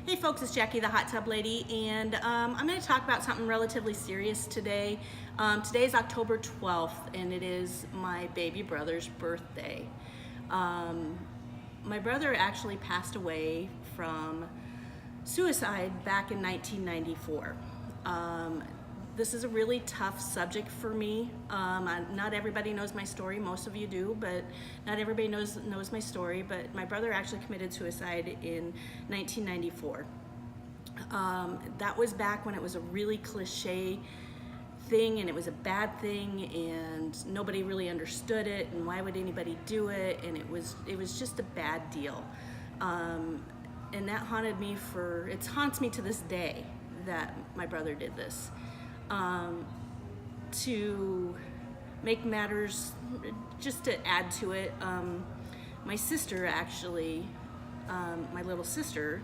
Hey folks, it's Jackie the Hot Tub Lady, and I'm going to talk about something relatively serious today. Today is October 12th, and it is my baby brother's birthday. My brother actually passed away from suicide back in 1994. This is a really tough subject for me. Not everybody knows my story. Most of you do, but not everybody knows my story. But my brother actually committed suicide in 1994. That was back when it was a really cliche thing, and it was a bad thing, and nobody really understood it. And why would anybody do it? And it was just a bad deal. And that haunted me it haunts me to this day that my brother did this. To make matters, just to add to it, my sister actually, my little sister,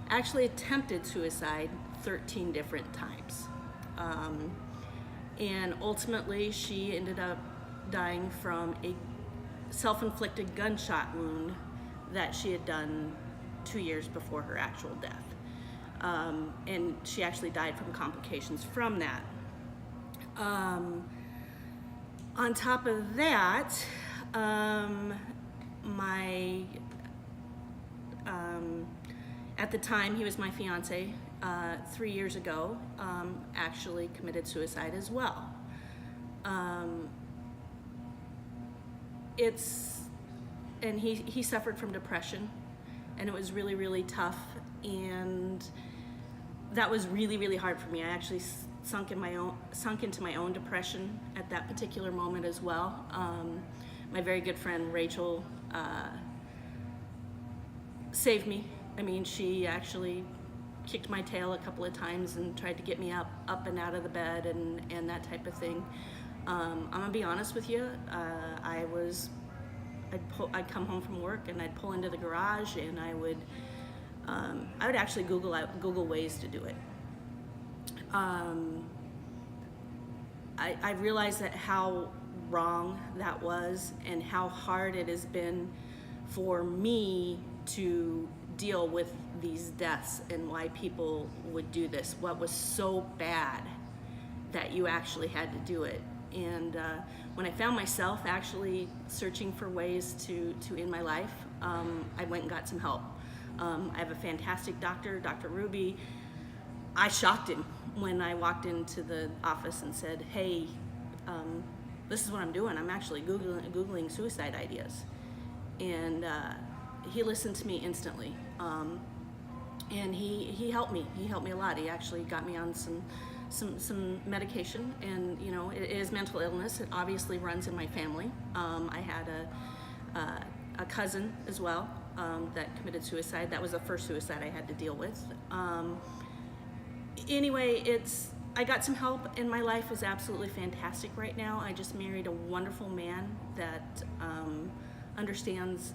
actually attempted suicide 13 different times. And ultimately she ended up dying from a self-inflicted gunshot wound that she had done 2 years before her actual death. And she actually died from complications from that. On top of that, at the time he was my fiance, 3 years ago, actually committed suicide as well. And he suffered from depression, and it was really, really tough, and that was really, really hard for me. I actually sunk into my own depression at that particular moment as well. My very good friend Rachel saved me. I mean, she actually kicked my tail a couple of times and tried to get me up and out of the bed and that type of thing. I'm gonna be honest with you. I'd come home from work and I'd pull into the garage, and I would actually Google ways to do it. I realized that how wrong that was, and how hard it has been for me to deal with these deaths, and why people would do this. What was so bad that you actually had to do it. And when I found myself actually searching for ways to end my life, I went and got some help. I have a fantastic doctor, Dr. Ruby. I shocked him when I walked into the office and said, hey, this is what I'm doing. I'm actually Googling suicide ideas. And he listened to me instantly. And he helped me. He helped me a lot. He actually got me on some medication, and you know, it is mental illness. It obviously runs in my family. I had a cousin as well that committed suicide. That was the first suicide I had to deal with. Anyway, I got some help, and my life is absolutely fantastic right now. I just married a wonderful man that understands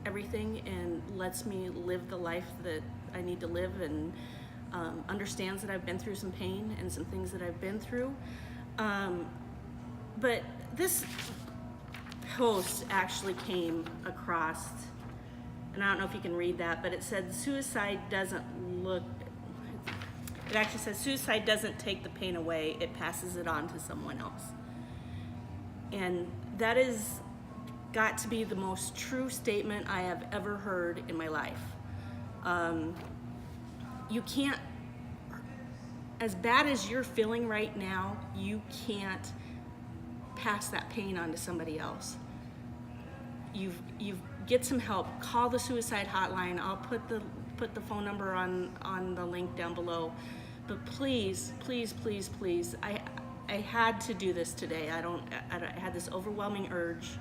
everything and lets me live the life that I need to live, and understands that I've been through some pain and some things that I've been through. But this post actually came across, and I don't know if you can read that, but it said it actually says suicide doesn't take the pain away, it passes it on to someone else. And that is got to be the most true statement I have ever heard in my life. You can't, as bad as you're feeling right now, you can't pass that pain on to somebody else. You've get some help. Call the suicide hotline. I'll put the phone number on the link down below. But please, please, please, please, I had to do this today. I had this overwhelming urge.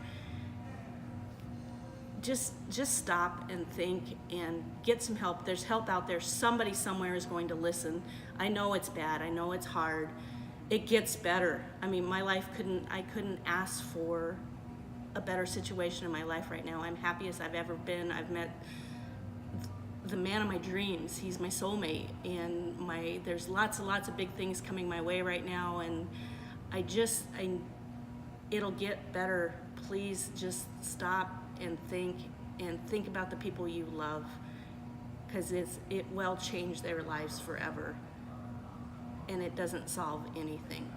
Just stop and think and get some help. There's help out there. Somebody somewhere is going to listen. I know it's bad. I know it's hard. It gets better. I mean, my life I couldn't ask for a better situation in my life right now. I'm happiest I've ever been. I've met the man of my dreams. He's my soulmate, and there's lots and lots of big things coming my way right now, and it'll get better. Please just stop and think about the people you love, because it will change their lives forever, and it doesn't solve anything.